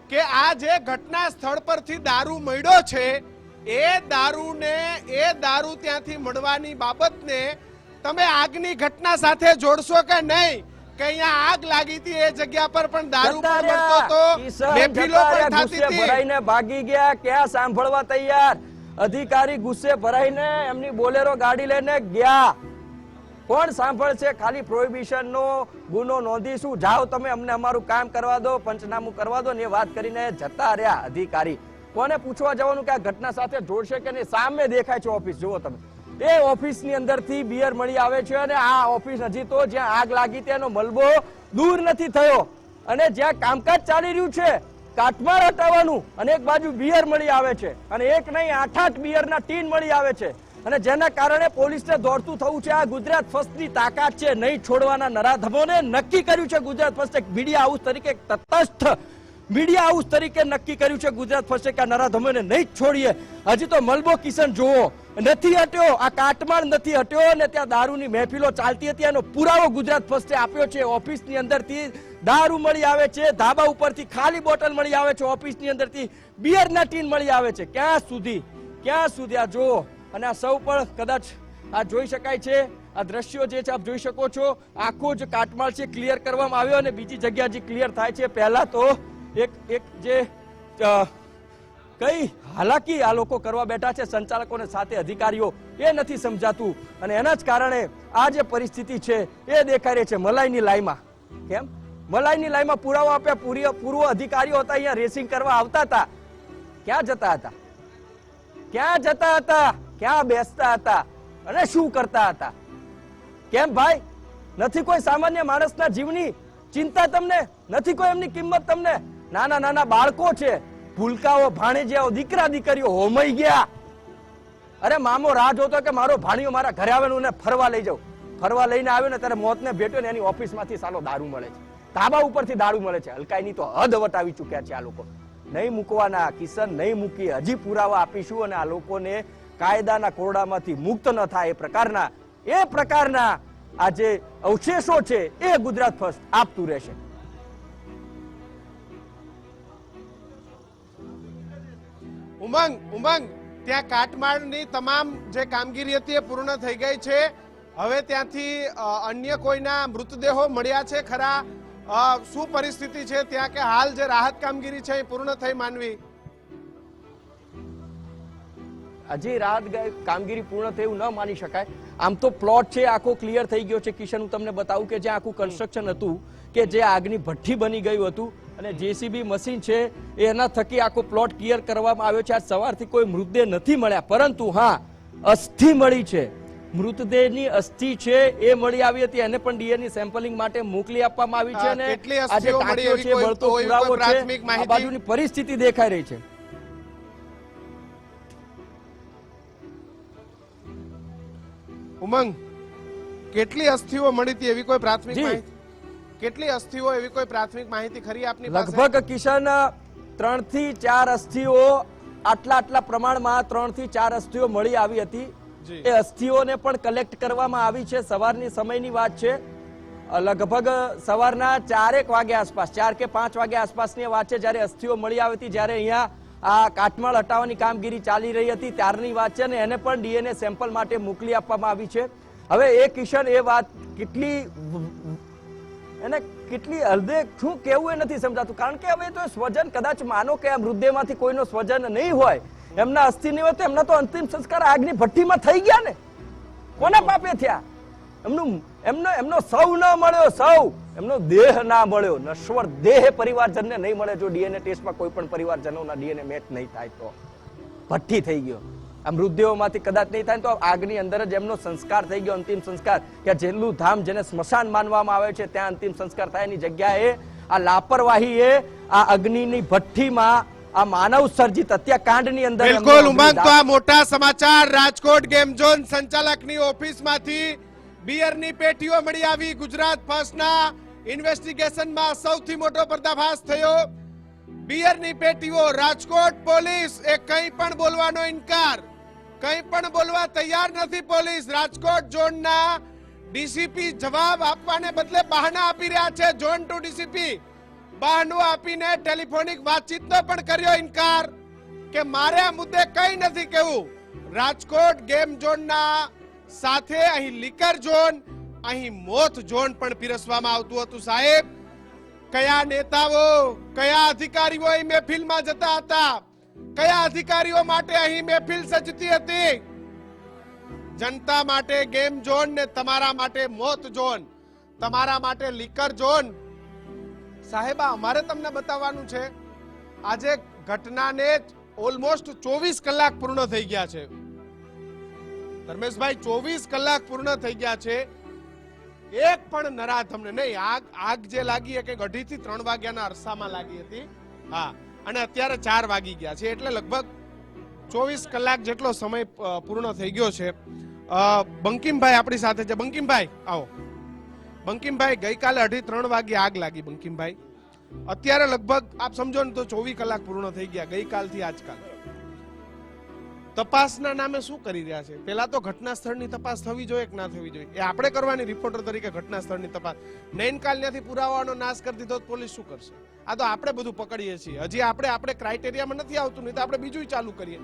કે આ જે ઘટના સ્થળ પરથી દારૂ મળ્યો છે એ દારૂ ત્યાંથી મળવાની બાબતને તમે આગની ઘટના સાથે જોડશો કે નહીં? કે અહીંયા આગ લાગી હતી એ જગ્યા પર પણ દારૂ જતા પણ મળતો રહ્યા. તો કિશન મહેફિલો જતા પણ રહ્યા. થતી ગુસ્સે હતી. ભરાઈને ભાગી ગયા. ક્યાં સાંભળવા તૈયાર? અધિકારી ગુસ્સે ભરાઈને એમની બોલેરો ગાડી લઈને ગયા. કોણ સાંભળશે? ખાલી પ્રોહિબિશન નો ગુનો નોંધીશું, જાઓ તમે, અમને અમારું કામ કરવા દો, પંચનામું કરવા દો ને એ વાત કરીને જતા રહ્યા અધિકારી. કોને પૂછવા જવાનું કે આ ઘટના સાથે જોડશે કે નહીં? સામે દેખાય છે ઓફિસ, જુઓ તમે. એ ઓફિસની અંદરથી બિયર મળી આવે છે અને આ ઓફિસ હજી તો જ્યાં આગ લાગી તેનો મલબો દૂર નથી થયો અને જ્યાં કામકાજ ચાલી રહ્યું છે કાટમાળ હટાવવાનું અને એક બાજુ બિયર મળી આવે છે અને એક નહીં 8-8 બિયરના ટીન મળી આવે છે અને જેના કારણે પોલીસને દોડતું થવું છે. આ ગુજરાત ફર્સ્ટની તાકાત છે, નહીં છોડવાના નરાધમોને નક્કી કર્યું છે ગુજરાત ફર્સ્ટ મીડિયા હાઉસ તરીકે, તટસ્થ મીડિયા હાઉસ તરીકે નક્કી કર્યું છે ગુજરાત ફર્સ્ટ કે આ નરાધમોને નહીં જ છોડીએ. હજી તો મલબો કિશન જોવો નથી હટ્યો, આ કાટમાળ નથી હટ્યો અને ત્યાં દારૂની મહેફિલો ચાલતી હતી એનો પુરાવો ગુજરાત ફર્સ્ટે આપ્યો છે. ઓફિસની અંદરથી દારૂ મળી આવે છે, ધાબા ઉપરથી ખાલી બોટલ મળી આવે છે, ઓફિસની અંદરથી બિયરના ટીન મળી આવે છે. ક્યાં સુધી આ જોવો. અને આ સૌ પણ કદાચ આ જોઈ શકાય છે. આ દ્રશ્યો જે છે આપ જોઈ શકો છો. આખો જ કાટમાળ છે ક્લિયર કરવામાં આવ્યો અને બીજી જગ્યા જે ક્લિયર થાય છે. પહેલા તો એક જે કઈ હાલાકી આ લોકો કરવા બેઠા છે સંચાલકોને સાથે અધિકારીઓ, એ નથી સમજાતું અને એના જ કારણે આ જે પરિસ્થિતિ છે એ દેખાઈ રહી છે. મલાઈની લાઈમાં કેમ મલાઈની લાઈમાં પુરાવા આપ્યા, પૂર્વ અધિકારીઓ હતા અહીંયા રેસિંગ કરવા આવતા હતા. ક્યાં જતા હતા, ક્યાં બેસતા હતા અને શું કરતા હતા? કેમ ભાઈ, નથી કોઈ સામાન્ય માણસના જીવની ચિંતા તમને? નથી કોઈ એમની કિંમત તમને? નાના બાળકો છે, ભૂલકાઓ, ભાણેજીયાઓ, દીકરા દીકરીઓ હોમાઈ ગયા. અરે મામો રાહ જોતો કે મારો ભાણિયો મારા ઘરે આવે ને ફરવા લઈ જાઉં. ફરવા લઈને આવ્યો ને ત્યારે મોતને ભેટ્યો ને એની ઓફિસમાંથી સાલો દારૂ મળે છે, ધાબા ઉપરથી દારૂ મળે છે. હલકાઈની તો હદ વટાવી ચૂક્યા છે આ લોકો. નહીં મૂકવાના કિશન, નહીં મૂકી. હજી પુરાવા આપીશું અને આ લોકોને કાયદાના કોરડામાંથી મુક્ત ન થાય એ પ્રકારના આ જે અવશેષો છે એ ગુજરાત ફર્સ્ટ આપતું રહેશે. ઉમંગ, ત્યાં કાટમાળની તમામ જે કામગીરી હતી એ પૂર્ણ થઈ ગઈ છે. હવે ત્યાંથી અન્ય કોઈના મૃતદેહો મળ્યા છે ખરા? શું પરિસ્થિતિ છે ત્યાં કે હાલ જે રાહત કામગીરી છે એ પૂર્ણ થઈ માનવી? હજી રાહત કામગીરી પૂર્ણ થયું ન માની શકાય. આમ તો પ્લોટ છે આખો ક્લિયર થઈ ગયો છે. કિશન, હું તમને બતાવું કે જ્યાં આખું કન્સ્ટ્રક્શન હતું કે જે આગની ભઠ્ઠી બની ગયું હતું અને જેસીબી મશીન છે એના થકી આખો પ્લોટ ક્લિયર કરવામાં આવ્યો છે. આજ સવારથી કોઈ મૃતદેહ નથી મળ્યા, પરંતુ હા અસ્થિ મળી છે. મૃતદેહની અસ્થિ છે એ મળી આવી હતી, એને પણ ડીએનએ સેમ્પલિંગ માટે મોકલી આપવામાં આવી છે. અને આજે ટાંકીઓ છે, બળતો પુરાવો છે, આ બાજુની પરિસ્થિતિ દેખાઈ રહી છે. ઉમંગ, કેટલી અસ્થિઓ મળી હતી એવી કોઈ પ્રાથમિક માહિતી? કેટલી અસ્થિઓ એવી કોઈ પ્રાથમિક માહિતી ખરી આપની પાસે? લગભગ કિશન 3 થી 4 અસ્થિઓ આટલા પ્રમાણમાં 3 થી 4 અસ્થિઓ મળી આવી હતી. એ અસ્થિઓને પણ કલેક્ટ કરવામાં આવી છે. સવારની સમયની વાત છે, લગભગ સવારના 4 વાગ્યા આસપાસ, 4 કે 5 વાગ્યા આસપાસની વાત છે જ્યારે અસ્થિઓ મળી આવી હતી. જ્યારે અહીંયા આ કાટમાળ હટાવવાની કામગીરી ચાલી રહી હતી ત્યારની વાત છે અને એને પણ ડીએનએ સેમ્પલ માટે મોકલી આપવામાં આવી છે. હવે એ કિશન, એ વાત કેટલી હૃદય શું કેવું એ નથી સમજાતું. કારણ કે હવે તો સ્વજન, કદાચ માનો કે આ મૃતદેહમાંથી કોઈનો સ્વજન નહીં હોય, એમના અસ્થિ નહીં હોય, તો એમના તો અંતિમ સંસ્કાર આગની ભઠ્ઠીમાં થઈ ગયા ને. કોના પાપે થયા? એમનો સૌ ન મળ્યો, એમનો દેહ ના મળ્યો. નશ્વર દેહ પરિવારજનને નહીં મળે. જો ડીએનએ ટેસ્ટમાં કોઈ પણ પરિવારજનોના ડીએનએ મેચ નહીં થાય તો ભઠ્ઠી થઈ ગયો. આ મૃતદેહોમાંથી કદાચ નહીં થાય તો આગની અંદર જ એમનો સંસ્કાર થઈ ગયો, અંતિમ સંસ્કાર. કે જેટલું ધામ જેને સ્મશાન માનવામાં આવે છે ત્યાં અંતિમ સંસ્કાર થાય એની જગ્યાએ આ લાપરવાહીએ આ અગ્નિની ભઠ્ઠીમાં આ માનવ સર્જિત હત્યાકાંડની અંદર બિલકુલ ઉમંગ, તો આ મોટા સમાચાર રાજકોટ ગેમ ઝોન સંચાલકની ઓફિસમાંથી બિયરની પેટીઓ મળી આવી. ગુજરાત ફર્સ્ટના ઇન્વેસ્ટિગેશનમાં સૌથી મોટો પર્દાફાશ થયો. બિયરની પેટીઓ. રાજકોટ પોલીસ એ કંઈ પણ બોલવાનો ઇનકાર, કંઈ પણ બોલવા તૈયાર નથી પોલીસ. રાજકોટ ઝોનના ડીસીપી જવાબ આપવાને બદલે બહાના આપી રહ્યા છે. ઝોન 2 ડીસીપી બહાનું આપીને ટેલિફોનિક વાતચીતનો પણ કર્યો ઇનકાર કે મારે આ મુદ્દે કંઈ નથી કહેવું. રાજકોટ ગેમ ઝોનના સાથે અહીં લીકર ઝોન, અહીં મોત ઝોન પણ પીરસવામાં આવતું હતું. સાહેબ, કયા નેતાઓ, કયા અધિકારીઓ અહીં મહેફિલમાં જતા હતા? કયા અધિકારીઓ માટે અહીં મહેફિલ સજતી હતી? જનતા માટે ગેમ ઝોન ને તમારા માટે મોત ઝોન, તમારા માટે લીકર ઝોન. સાહેબ, અમારે તમને બતાવવાનું છે, આજે ઘટનાને ઓલમોસ્ટ 24 કલાક પૂર્ણ થઈ ગયા છે. ધર્મેશભાઈ, 24 કલાક પૂર્ણ થઈ ગયા છે. એક પણ નરાધમને નહીં. આગ જે લાગી કે 2:30 થી 3 વાગ્યાના અરસામાં લાગી હતી. હા, અને અત્યારે 4 વાગી ગયા છે, એટલે લગભગ 24 કલાક જેટલો સમય પૂર્ણ થઈ ગયો છે. બંકિમભાઈ આપણી સાથે છે. બંકિમભાઈ આવો. બંકિમભાઈ, ગઈકાલે 2:30 વાગે આગ લાગી. બંકિમભાઈ, અત્યારે લગભગ આપ સમજો ને તો 24 કલાક પૂર્ણ થઈ ગયા ગઈકાલથી આજકાલ. તપાસના નામે શું કરી રહ્યા છે? પેલા તો ઘટના સ્થળની તપાસ થવી જોઈએ કે ના થવી જોઈએ? એ આપણે કરવાની રિપોર્ટર તરીકે ઘટના સ્થળની તપાસ. નૈનકાલ ત્યાંથી પુરાવાનો નાશ કરી દીધો તો પોલીસ શું કરશે? આ તો આપણે બધું પકડીએ છીએ. હજી આપણે ક્રાઇટેરિયામાં નથી આવતું, નહીં તો આપણે બીજું ચાલુ કરીએ.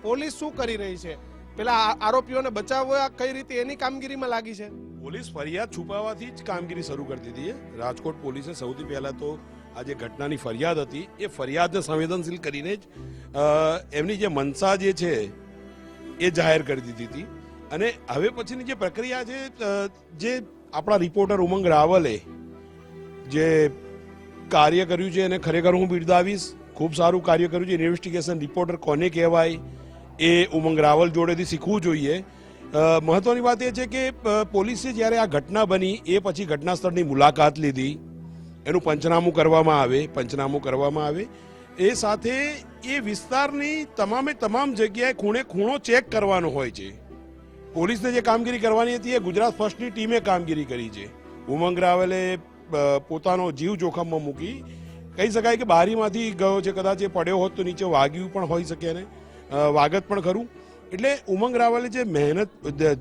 પોલીસ શું કરી રહી છે? પેલા આરોપીઓને બચાવવા કઈ રીતે એની કામગીરીમાં લાગી છે? પોલીસ ફરિયાદ છુપાવવાથી જ કામગીરી શરૂ કરી દીધી છે. રાજકોટ પોલીસે સૌથી પહેલા તો આ જે ઘટનાની ફરિયાદ હતી એ ફરિયાદને સંવેદનશીલ કરીને જ એમની જે મનસા જે છે એ જાહેર કરી દીધી હતી. અને હવે પછીની જે પ્રક્રિયા છે, જે આપણા રિપોર્ટર ઉમંગ રાવલે જે કાર્ય કર્યું છે એને ખરેખર હું બિરદાવીશ. ખૂબ સારું કાર્ય કર્યું છે. ઇન્વેસ્ટિગેશન રિપોર્ટર કોને કહેવાય એ ઉમંગ રાવલ જોડેથી શીખવું જોઈએ. મહત્વની વાત એ છે કે પોલીસે જ્યારે આ ઘટના બની એ પછી ઘટના સ્થળની મુલાકાત લીધી, એનું પંચનામું કરવામાં આવે એ સાથે એ વિસ્તારની તમામ જગ્યાએ ખૂણો ચેક કરવાનો હોય છે. પોલીસને જે કામગીરી કરવાની હતી એ ગુજરાત ફર્સ્ટની ટીમે કામગીરી કરી છે. ઉમંગ રાવલે પોતાનો જીવ જોખમમાં મૂકી કહી શકાય કે બારીમાંથી ગયો છે. કદાચ એ પડ્યો હોત તો નીચે વાગ્યું પણ હોઈ શકે ને વાગત પણ ખરું. એટલે ઉમંગ રાવલે જે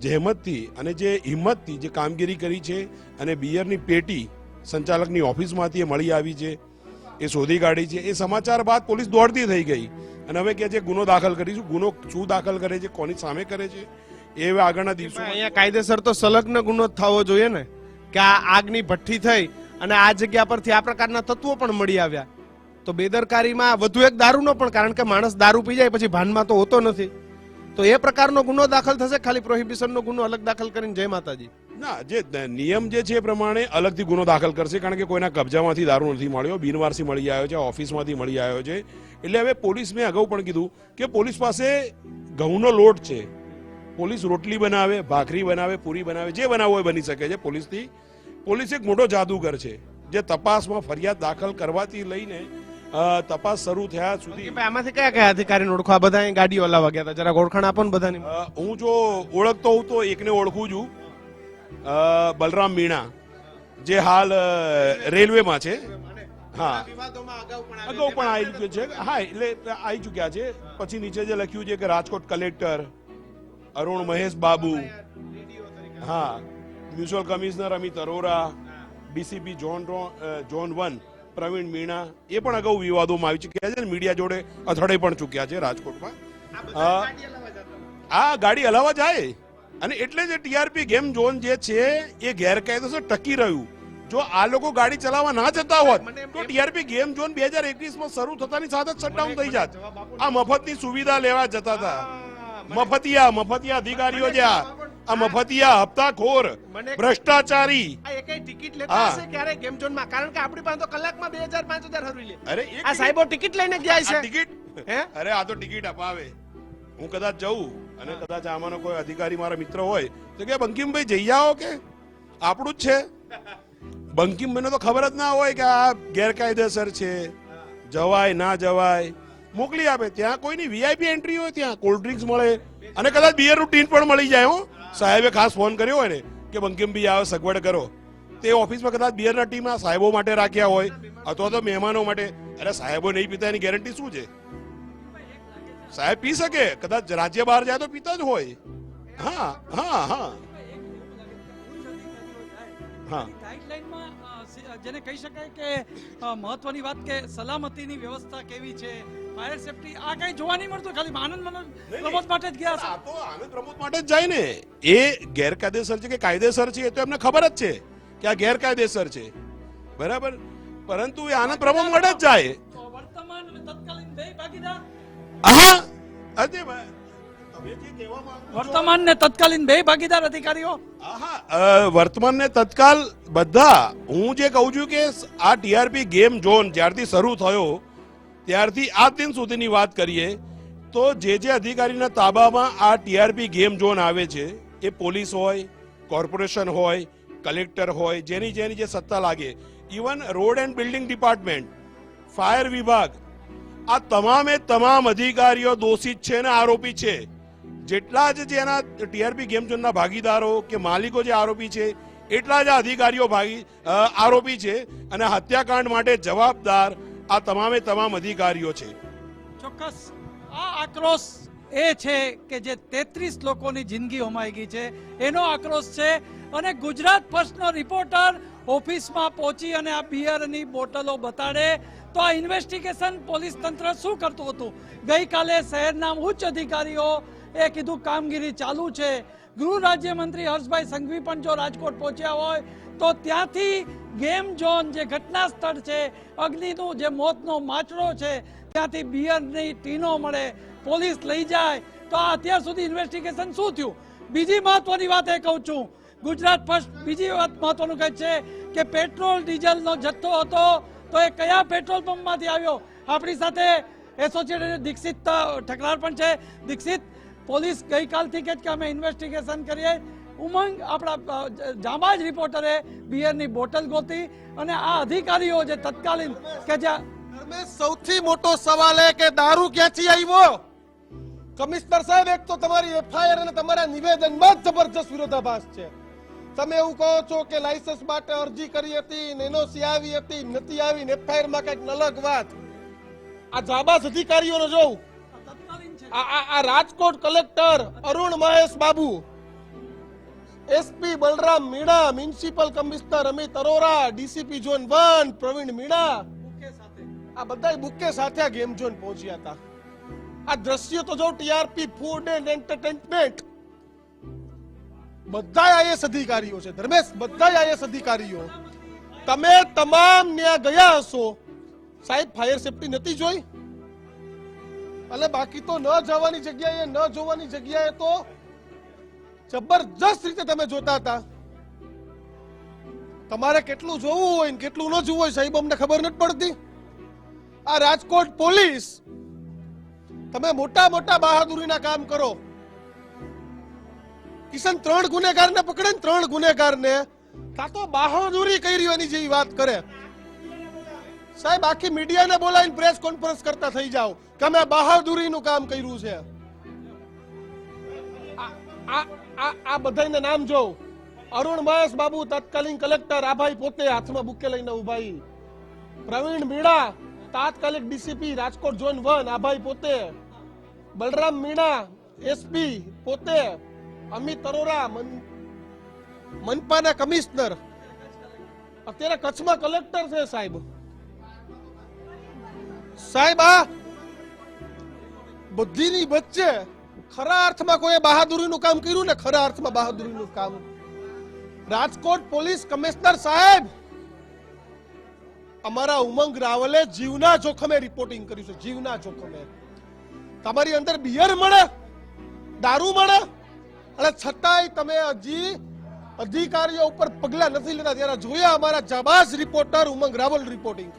જહેમતથી અને જે હિંમતથી જે કામગીરી કરી છે અને બિયરની પેટી સંચાલકની ઓફિસમાંથી એ મળી આવી છે, એ શોધી કાઢી છે. એ સમાચાર બાદ પોલીસ દોડતી થઈ ગઈ અને હવે કે છે ગુનો દાખલ કરીશું. ગુનો શું દાખલ કરે છે, કોની સામે કરે છે એ હવે આગળના દિવસો. અહીંયા કાયદેસર તો સંલગ્ન ગુનો થવો જોઈએ ને, કે આ આગની ભઠ્ઠી થઈ અને આ જગ્યા પરથી આ પ્રકારના તત્વો પણ મળી આવ્યા. તો બેદરકારીમાં વધુ એક દારૂનો પણ, કારણ કે માણસ દારૂ પી જાય પછી ભાનમાં તો હોતો નથી, તો એ પ્રકારનો ગુનો દાખલ થશે. ખાલી પ્રોહિબિશનનો ગુનો અલગ દાખલ કરીને જય માતાજી. ના, જે નિયમ જે છે એ પ્રમાણે અલગથી ગુનો દાખલ કરશે, કારણ કે કોઈના કબજામાંથી દારૂ નથી મળ્યો, બિનવારસી મળી આવ્યો છે, ઓફિસમાંથી મળી આવ્યો છે. એટલે હવે પોલીસ, મેં અગાઉ પણ કીધું કે પોલીસ પાસે ઘઉંનો લોટ છે. પોલીસ રોટલી બનાવે, ભાખરી બનાવે, પૂરી બનાવે, જે બનાવવું હોય બની શકે છે પોલીસથી. પોલીસ એક મોટો જાદુગર છે જે તપાસમાં ફરિયાદ દાખલ કરવાથી લઈને તપાસ શરૂ થયા સુધી. આમાંથી કયા કયા અધિકારીને ઓળખો? આ બધા ગાડીઓ હલાવવા ગયા હતા, જરા ઓળખાણ આપો ને બધાની. હું જો ઓળખતો હોઉં તો એકને ઓળખું છું, બલરામ મીણા, જે હાલ રેલવેમાં છે. હા, અગાઉ પણ આવી ચૂક્યો છે. હા, એટલે આવી ચૂક્યા છે. પછી નીચે જે લખ્યું છે કે રાજકોટ કલેક્ટર અરુણ મહેશ બાબુ, હા, municipal commissioner Amit Arora, DCP zone 1 Pravin Meena, એ પણ અગાઉ વિવાદોમાં આવી ચૂક્યા છે. મીડિયા જોડે અથડાઈ પણ ચૂક્યા છે રાજકોટમાં. આ ગાડી હલાવવા જાય અને એટલે જે ટીઆરપી ગેમ ઝોન જે છે એ ગેરકાયદેસર ટકી રહ્યું. જો આ લોકો ગાડી ચલાવવા ના જતા હોત તો ટીઆરપી ગેમ ઝોન 2021માં શરૂ થતાની સાથે જ શટડાઉન થઈ જાત. આ મફતની સુવિધા લેવા જતા હતા. મફતિયા અધિકારીઓ જે આ મફતિયા હપ્તાખોર ભ્રષ્ટાચારી ટિકિટ લેતા હશે ક્યારે ગેમ ઝોન માં? કારણ કે આપણી પાસે તો કલાકમાં 2000-5000 હરવી લે. અરે આ સાહેબો ટિકિટ લઈને જાય છે. ટિકિટ, અરે આ તો ટિકિટ અપાવે. હું કદાચ જઉં અને કદાચ આમાંનો કોઈ અધિકારી મારા મિત્ર હોય તો કે બંકિમભાઈ જઈ આવો, કે આપણું જ છે. બંકિમભાઈને તો ખબર જ ના હોય કે આ ગેરકાયદેસર છે, જવાય ના જવાય, મોકલી આપે. ત્યાં કોઈની વીઆઈપી એન્ટ્રી હોય, ત્યાં કોલ્ડ ડ્રિંક્સ મળે અને કદાચ બિયરનું ટીન પણ મળી જાય. હો, સાહેબે ખાસ ફોન કર્યો હોય ને કે બંકિમભાઈ આવો, સગવડ કરો, તે ઓફિસમાં કદાચ બિયરના ટીમ આ સાહેબો માટે રાખ્યા હોય અથવા તો મહેમાનો માટે. અરે સાહેબો નહીં પીતા એની ગેરંટી શું છે? સાહેબ પી શકે, કદાચ રાજ્ય બહાર જાય તો પીતા જ હોય. હા હા હા હા. ગાઈડલાઈનમાં જેને કહી શકાય કે મહત્વની વાત કે સલામતીની વ્યવસ્થા કેવી છે, ફાયર સેફટી, આ કઈ જોવા નહીં મળતું. ખાલી આનંદ પ્રમોદ માટે જ ગયા. આ તો આનંદ પ્રમોદ માટે જ જાય ને. એ ગેરકાયદેસર છે કે કાયદેસર છે એ તો એમને ખબર જ છે કે આ ગેરકાયદેસર છે, બરાબર, પરંતુ એ આનંદ પ્રમોદ માટે જ જાય. વર્તમાન અને તત્કાલીન બે ભાગીદાર. હા, અરે વર્તમાન ને તત્કાલીન બે ભાગીદાર અધિકારીઓ. વર્તમાન ને તત્કાલ બધા. હું જે કહું છું કે આ ટીઆરપી ગેમ ઝોન જ્યારથી શરૂ થયો ત્યારથી આ દિન સુધીની વાત કરીએ તો જે અધિકારીના તાબામાં આ ટીઆરપી ગેમ ઝોન આવે છે એ પોલીસ હોય, કોર્પોરેશન હોય, કલેક્ટર હોય, જેની જે સત્તા લાગે, even road and building department, fire વિભાગ, આ તમામે તમામ અધિકારીઓ દોષિત છે અને આરોપી છે. જેટલા જ જેના ટીઆરપી ગેમ ઝોનના ભાગીદારો કે માલિકો જે આરોપી છે એટલા જ અધિકારીઓ આરોપી છે અને હત્યાકાંડ માટે જવાબદાર આ તમામે તમામ અધિકારીઓ છે. ચોક્કસ આ આક્રોશ એ છે કે જે 33 લોકોની જિંદગી હોમાઈ ગઈ છે એનો આક્રોશ છે. અને ગુજરાત ફર્સ્ટનો રિપોર્ટર ઓફિસમાં પહોંચી અને આ બિયરની બોટલો બતાડે તો આ ઇન્વેસ્ટિગેશન પોલીસ તંત્ર શું કરતું હતું? ગઈકાલે શહેરના ઉચ્ચ અધિકારીઓ એ કીધું કામગીરી ચાલુ છે. ગૃહ રાજ્યમંત્રી હર્ષભાઈ સંઘવી પણ જો રાજકોટ પહોંચ્યા હોય તો ત્યાંથી ગેમ ઝોન જે ઘટના સ્થળ છે, અગ્નિનું જે મોતનો માચડો છે, ત્યાંથી બિયરની ટીનો મળે, પોલીસ લઈ જાય. તો આ અત્યાર સુધી ઇન્વેસ્ટિગેશન શું થયું? બીજી મહત્વની વાત એ કહું છું, ગુજરાત ફર્સ્ટ બીજી વાત મહત્વનું કહે છે કે પેટ્રોલ ડીઝલનો જથ્થો હતો તો એ કયા પેટ્રોલ પંપમાંથી આવ્યો? આપણી સાથે એસોસિએટેડ દીક્ષિત ઠકરાર પણ છે. દીક્ષિત, પોલીસ ગઈકાલથી કે અમે ઇન્વેસ્ટિગેશન કરીએ, ઉમંગ આપણા જાંબાજ રિપોર્ટરે બિયરની બોટલ ગોતી અને આ અધિકારીઓ જે તત્કાલીન કે જ્યાં ધર્મેશ, સૌથી મોટો સવાલ એ કે દારૂ ક્યાંથી આવ્યો? કમિશનર સાહેબ, એક તો તમારી એફઆઈઆર અને તમારા નિવેદનમાં જ જબરજસ્ત વિરોધાભાસ છે. તમે એવું કહો છો કે લાયસન્સ માટે અરજી કરી હતી, એનઓસી આવી હતી, નથી આવી, એફઆઈઆર માં કઈક અલગ વાત. આ જાબાઝ અધિકારીઓને જોઉં, આ Rajkot collector Arun Mahesh Babu, SP Balram Meena, municipal commissioner Amit Arora, DCP zone 1 Pravin Meena, આ બધા બુકે સાથે આ ગેમ ઝોન પહોંચ્યા હતા. આ દ્રશ્ય તો જો ટીઆરપી ફૂડ એન્ડ એન્ટરટેનમેન્ટ બધા આઈએસ અધિકારીઓ છે. ધર્મેશ, બધા આઈએસ અધિકારીઓ. તમે તમામ ત્યાં ગયા હશો સાહેબ, ફાયર સેફટી નથી જોઈ? અને બાકી તો ન જવાની જગ્યાએ, ન જોવાની જગ્યાએ તો જબરજસ્ત રીતે તમે જોતા હતા. તમારે કેટલું જોવું હોય ને કેટલું ન જોવું હોય સાહેબ અમને ખબર નથી પડતી. આ રાજકોટ પોલીસ, તમે મોટા મોટા બહાદુરીના કામ કરો. કિશન 3 ગુનેગારને પકડે ને 3 ગુનેગારને તા તો બહાદુરી કરી એની જેવી વાત કરે. સાહેબ, આખી મીડિયાને બોલાવીને પ્રેસ કોન્ફરન્સ કરતા થઈ જાઓ કે અમે બહાદુરીનું કામ કર્યું છે. આ બધાને નામ જોઉં. અરુણ મહેશ બાબુ તત્કાલીન કલેક્ટર, આ ભાઈ પોતે હાથમાં બુકે લઈને ઉભા. પ્રવીણ મીણા તાત્કાલિક ડીસીપી રાજકોટ ઝોન 1, આ ભાઈ પોતે. બલરામ મીણા એસપી પોતે. અમિત અરોરા મનપાના કમિશનર, અત્યારે કચ્છમાં કલેક્ટર છે સાહેબ. સાહેબ, આ બધીની વચ્ચે ખરા અર્થમાં કોઈ બહાદુરીનું કામ કર્યું ને, ખરા અર્થમાં બહાદુરીનું કામ. રાજકોટ પોલીસ કમિશનર સાહેબ, અમારા ઉમંગ રાવલે જીવના જોખમે રિપોર્ટિંગ કર્યું છે. જીવના જોખમે. તમારી અંદર બિયર મળે, દારૂ મળે, અને છતાંય તમે હજી અધિકારીઓ ઉપર પગલા નથી લેતા. ત્યારે જોયા અમારા જાબાઝ રિપોર્ટર ઉમંગ રાવલ રિપોર્ટિંગ.